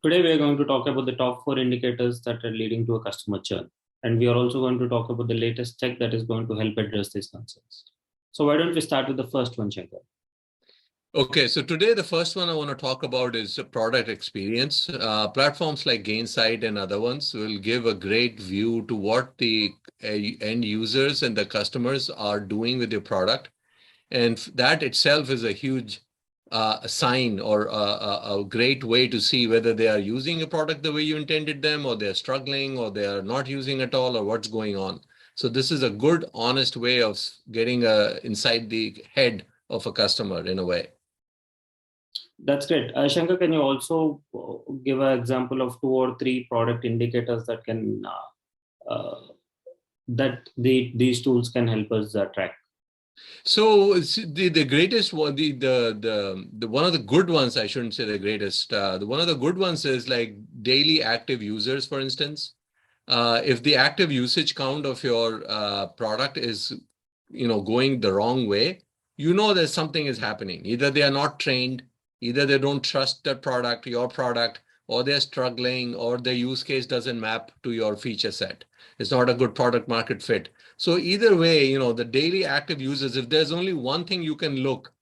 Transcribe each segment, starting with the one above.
Today, we are going to talk about the top four indicators that are leading to a customer churn. And we are also going to talk about the latest tech that is going to help address these concerns. So, why don't we start with the first one, Shankar? Okay, so today the first one I want to talk about is product experience. Platforms like Gainsight and other ones will give a great view to what the end users and the customers are doing with your product. And that itself is a huge sign or a great way to see whether they are using a product the way you intended them, or they're struggling, or they are not using at all, or what's going on. So this is a good, honest way of getting inside the head of a customer in a way. That's great. Shankar, can you also give an example of two or three product indicators that can these tools can help us track? So the greatest one, the one of the good ones, I shouldn't say the greatest. One of the good ones is like daily active users, for instance. If the active usage count of your product is, going the wrong way, that something is happening. Either they are not trained, either they don't trust the product, your product, or they're struggling, or the use case doesn't map to your feature set. It's not a good product market fit. So either way, the daily active users, if there's only one thing you can look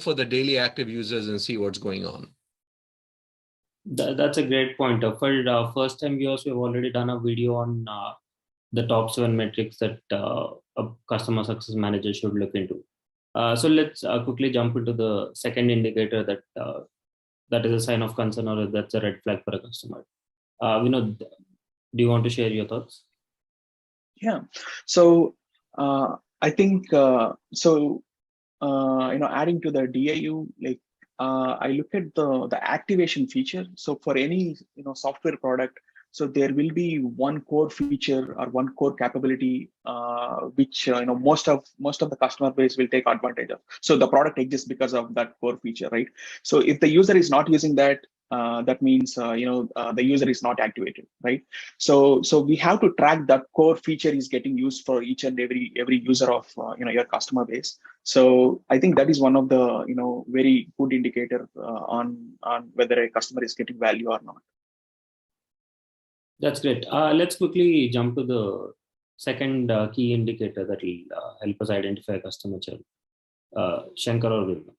for the daily active users and see what's going on. That's a great point. For first time viewers, we've already done a video on the top seven metrics that a customer success manager should look into. So let's quickly jump into the second indicator that is a sign of concern or that's a red flag for a customer. Do you want to share your thoughts? Yeah. So I think adding to the DAU, like I look at the activation feature. So for any software product, so there will be one core feature or one core capability which most of the customer base will take advantage of. So the product exists because of that core feature, right? So if the user is not using that, that means the user is not activated, right? So we have to track that core feature is getting used for each and every user of your customer base. So I think that is one of the very good indicator on whether a customer is getting value or not. That's great. Let's quickly jump to the second key indicator that will help us identify customer churn. Shankar or Vilma?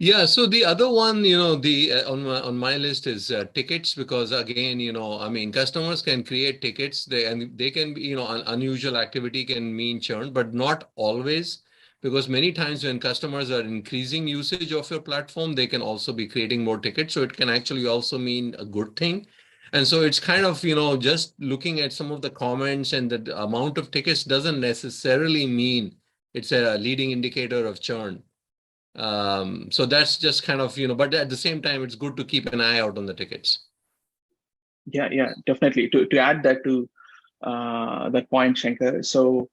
Yeah, so the other one, the on my list is tickets, because again, customers can create tickets. They can be, unusual activity can mean churn, but not always, because many times when customers are increasing usage of your platform, they can also be creating more tickets. So it can actually also mean a good thing. And so it's kind of, just looking at some of the comments and the amount of tickets doesn't necessarily mean it's a leading indicator of churn. So that's just kind of, but at the same time, it's good to keep an eye out on the tickets. Yeah, definitely. To add that to that point, Shankar. So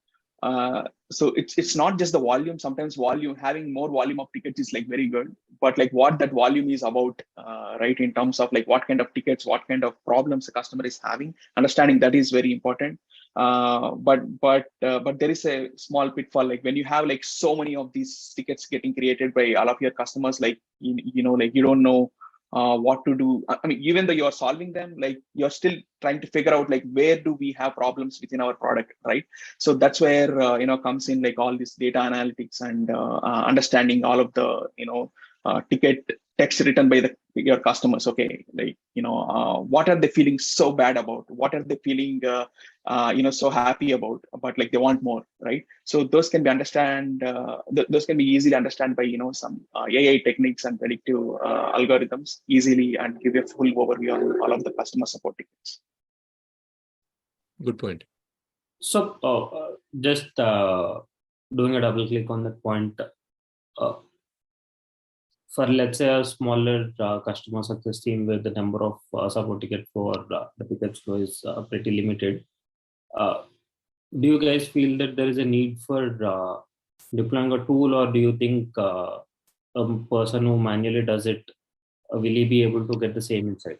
it's not just the volume. Sometimes having more volume of tickets is like very good, but like what that volume is about, right? In terms of like what kind of tickets, what kind of problems the customer is having, understanding that is very important. But there is a small pitfall, like when you have like so many of these tickets getting created by all of your customers, like like you don't know what to do. I mean, even though you're solving them, like you're still trying to figure out like where do we have problems within our product, right? So that's where comes in like all this data analytics and understanding all of the ticket text written by your customers. Okay, like what are they feeling so bad about? What are they feeling so happy about? But like they want more, right? So those can be those can be easily understand by some AI techniques and predictive algorithms easily, and give you a full overview on all of the customer support tickets. Good point. So just doing a double click on that point. For let's say a smaller customer success team where the number of support ticket for the tickets flow is pretty limited, do you guys feel that there is a need for deploying a tool, or do you think a person who manually does it will he be able to get the same insight?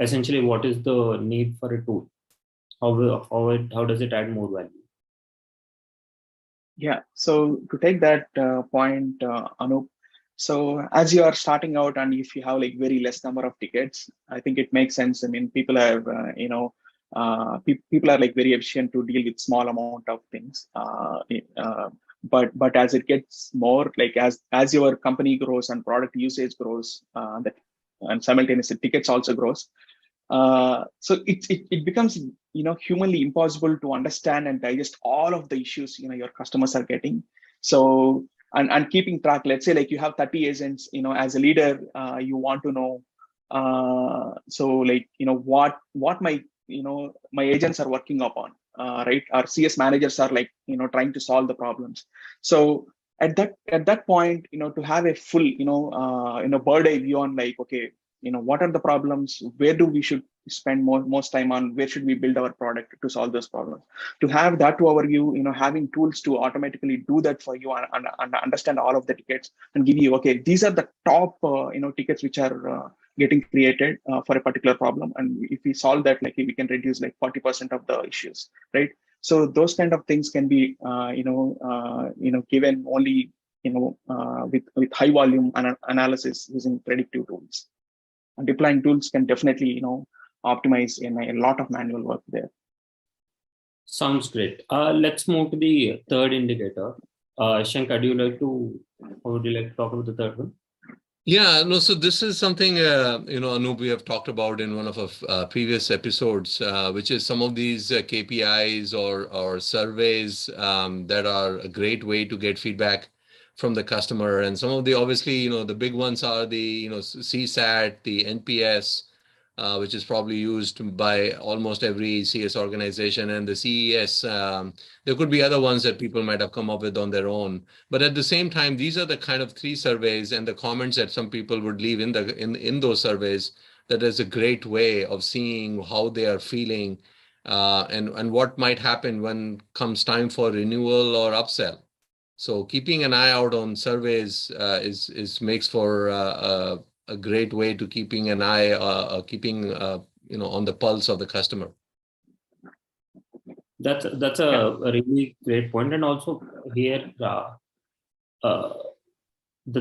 Essentially, what is the need for a tool? How does it add more value? Yeah. So to take that point, Anup. So as you are starting out, and if you have like very less number of tickets, I think it makes sense. I mean, people have, people are like very efficient to deal with small amount of things. But as it gets more, like as your company grows and product usage grows, and simultaneously tickets also grows. So it becomes, humanly impossible to understand and digest all of the issues, your customers are getting. So, and keeping track, let's say like you have 30 agents, as a leader, you want to know, so like, what my agents are working upon, right? Our CS managers are like, trying to solve the problems. So at that point, to have a full, bird eye view on like, okay, what are the problems, where do we should spend most time on, where should we build our product to solve those problems, to have that to our view, having tools to automatically do that for you, and understand all of the tickets and give you, okay, these are the top tickets which are getting created for a particular problem, and if we solve that, like we can reduce like 40% of the issues, right? So those kind of things can be given only with high volume analysis using predictive tools. And deploying tools can definitely optimize in a lot of manual work there. Sounds great. Let's move to the third indicator. Shankar, how would you like to talk about the third one? Yeah, no, so this is something, Anup, we have talked about in one of our previous episodes, which is some of these KPIs or surveys that are a great way to get feedback from the customer. And some of the, obviously, the big ones are the, CSAT, the NPS, which is probably used by almost every CS organization, and the CES. There could be other ones that people might have come up with on their own. But at the same time, these are the kind of three surveys and the comments that some people would leave in those surveys that is a great way of seeing how they are feeling and what might happen when comes time for renewal or upsell. So keeping an eye out on surveys is makes for a great way to keeping an eye, on the pulse of the customer. That's a really great point. And also here, the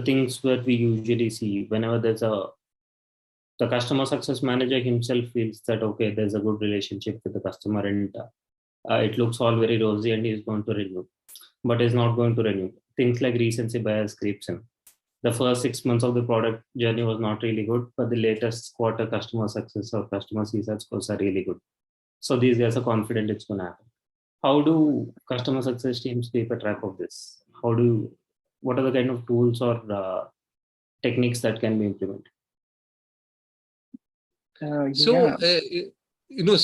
things that we usually see whenever the customer success manager himself feels that, okay, there's a good relationship with the customer, and it looks all very rosy, and he's going to renew, but is not going to renew. Things like recency bias creeps in. The first 6 months of the product journey was not really good, but the latest quarter customer success or customer CSAT scores are really good. So these guys are confident it's going to happen. How do customer success teams keep a track of this? What are the kind of tools or techniques that can be implemented? So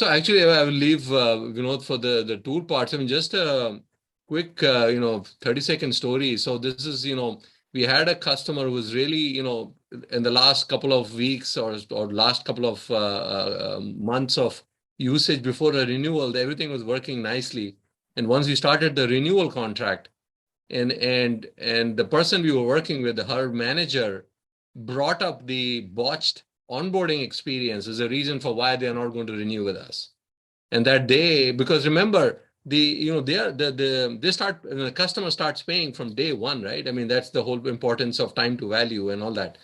actually I will leave Vinod for the tool parts. I mean, just a quick 30-second story. So this is, we had a customer who was really, in the last couple of weeks or last couple of months of usage before a renewal, everything was working nicely. And once we started the renewal contract, and the person we were working with, her manager, brought up the botched onboarding experience as a reason for why they are not going to renew with us. And that day, because remember, the customer starts paying from day one, right? I mean, that's the whole importance of time to value and all that.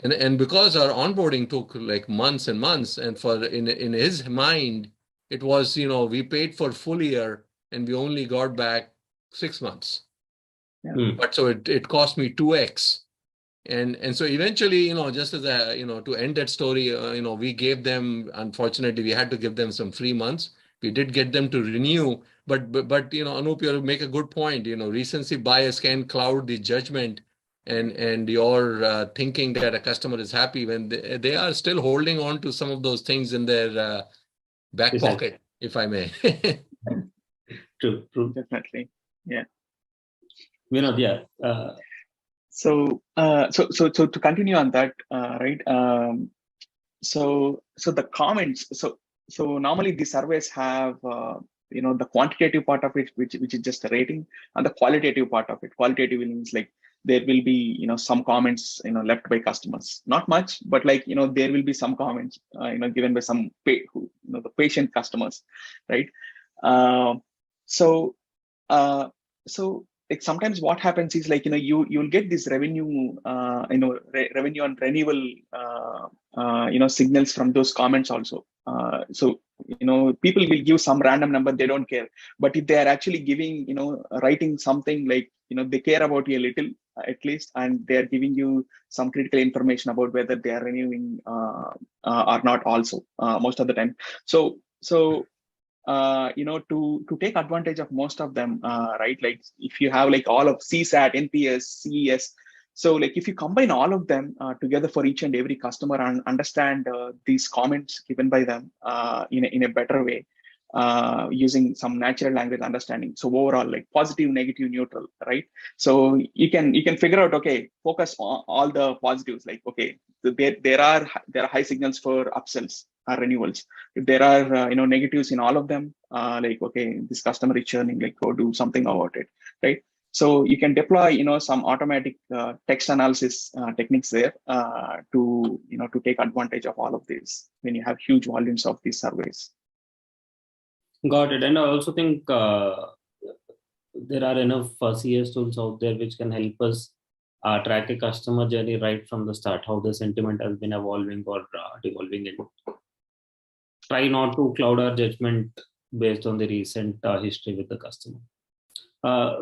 And because our onboarding took like months and months, and for in his mind, it was, we paid for full year and we only got back 6 months. Yeah. But so it cost me 2x. And so eventually, just as to end that story, we gave them, unfortunately, we had to give them some free months. We did get them to renew, but Anup, you make a good point. Recency bias can cloud the judgment and your thinking that a customer is happy when they are still holding on to some of those things in their back pocket, if I may. True. Definitely. Yeah. Vinod, yeah. So to continue on that, right? So the comments. So normally the surveys have the quantitative part of it, which is just a rating, and the qualitative part of it. Qualitative means like there will be some comments left by customers, not much, but like there will be some comments given by some the patient customers, right? So like sometimes what happens is like, you'll get this revenue, revenue and renewal, signals from those comments also. So, people will give some random number, they don't care. But if they are actually giving, writing something like, they care about you a little, at least, and they are giving you some critical information about whether they are renewing or not also, most of the time. So to take advantage of most of them, right? Like if you have like all of CSAT, NPS, CES, so like if you combine all of them together for each and every customer and understand these comments given by them in a better way, using some natural language understanding. So overall, like positive, negative, neutral, right? So you can figure out, okay, focus on all the positives. Like, okay, there are high signals for upsells or renewals. If there are negatives in all of them, like, okay, this customer is churning, like go do something about it, right? So you can deploy some automatic text analysis techniques there to take advantage of all of this when you have huge volumes of these surveys. Got it. And I also think there are enough CS tools out there which can help us track a customer journey right from the start, how the sentiment has been evolving or devolving, and try not to cloud our judgment based on the recent history with the customer.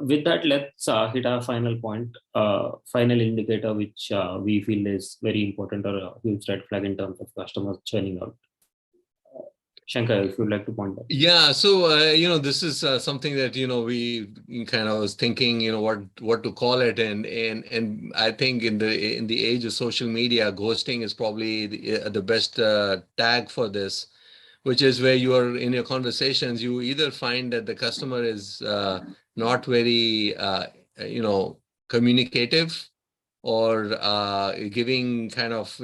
With that, let's hit our final point, final indicator, which we feel is very important or a huge red flag in terms of customers churning out. Shankar, if you'd like to point out. Yeah, so this is something that we kind of was thinking, what to call it, and I think in the age of social media, ghosting is probably the best tag for this, which is where you are in your conversations, you either find that the customer is not very communicative, or giving kind of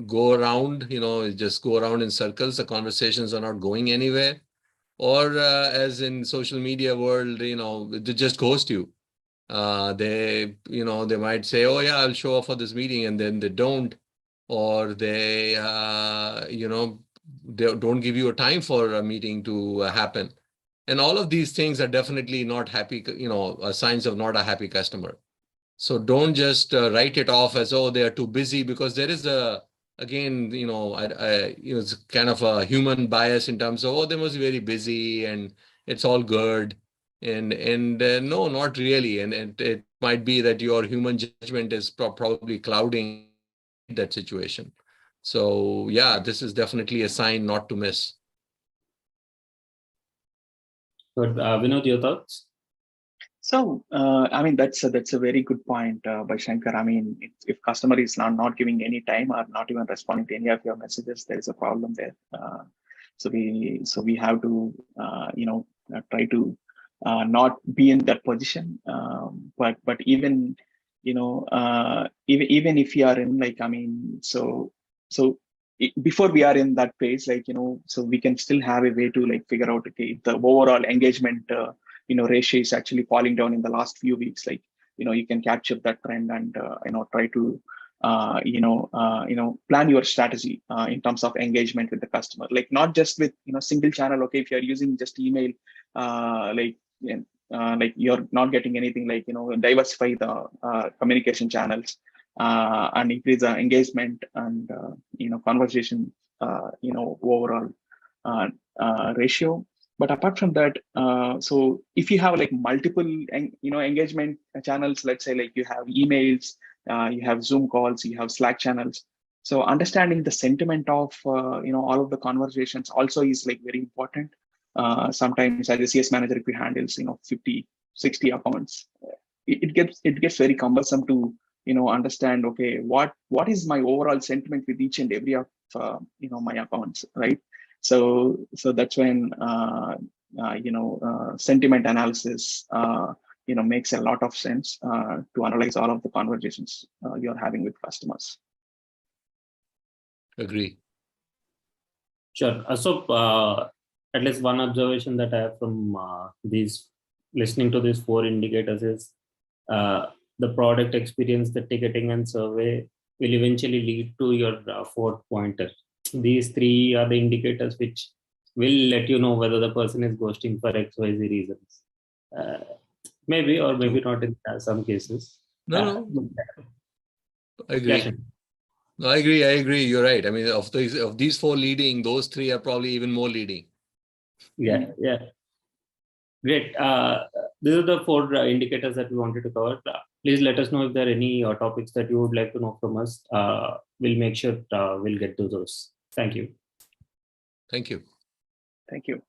go around, just go around in circles. The conversations are not going anywhere. Or as in social media world, they just ghost you. They might say, oh yeah, I'll show up for this meeting, and then they don't. Or they don't give you a time for a meeting to happen. And all of these things are definitely not happy, signs of not a happy customer. So don't just write it off as, oh, they are too busy, because there is again, it's kind of a human bias in terms of, oh, they must be very busy and it's all good. And no, not really. And it might be that your human judgment is probably clouding that situation. So yeah, this is definitely a sign not to miss. But Vinod, your thoughts? So, I mean, that's a very good point by Shankar. I mean, if customer is not giving any time or not even responding to any of your messages, there is a problem there. So we have to try to not be in that position. But even even if you are in, like, I mean, before we are in that phase, like, so we can still have a way to like figure out, okay, the overall engagement ratio is actually falling down in the last few weeks. Like, you can capture that trend and try to plan your strategy in terms of engagement with the customer, like not just with single channel. Okay, if you're using just email, like you're not getting anything, like diversify the communication channels and increase the engagement and conversation overall ratio. But apart from that, so if you have like multiple engagement channels, let's say like you have emails, you have Zoom calls, you have Slack channels. So understanding the sentiment of all of the conversations also is like very important. Sometimes as a CS manager, if you handles 50, 60 accounts, it gets very cumbersome to understand, okay, what is my overall sentiment with each and every of my accounts, right? So that's when sentiment analysis makes a lot of sense to analyze all of the conversations you're having with customers. Agree. Sure. So at least one observation that I have from listening to these 4 indicators is the product experience, the ticketing and survey will eventually lead to your 4th pointer. These 3 are the indicators which will let you know whether the person is ghosting for XYZ reasons. Maybe or maybe not in some cases. No, I agree. Yeah, No, I agree. You're right. I mean, of these four leading, those three are probably even more leading. yeah. Great. These are the four indicators that we wanted to cover. Please let us know if there are any topics that you would like to know from us. We'll make sure we'll get to those. Thank you. Thank you. Thank you.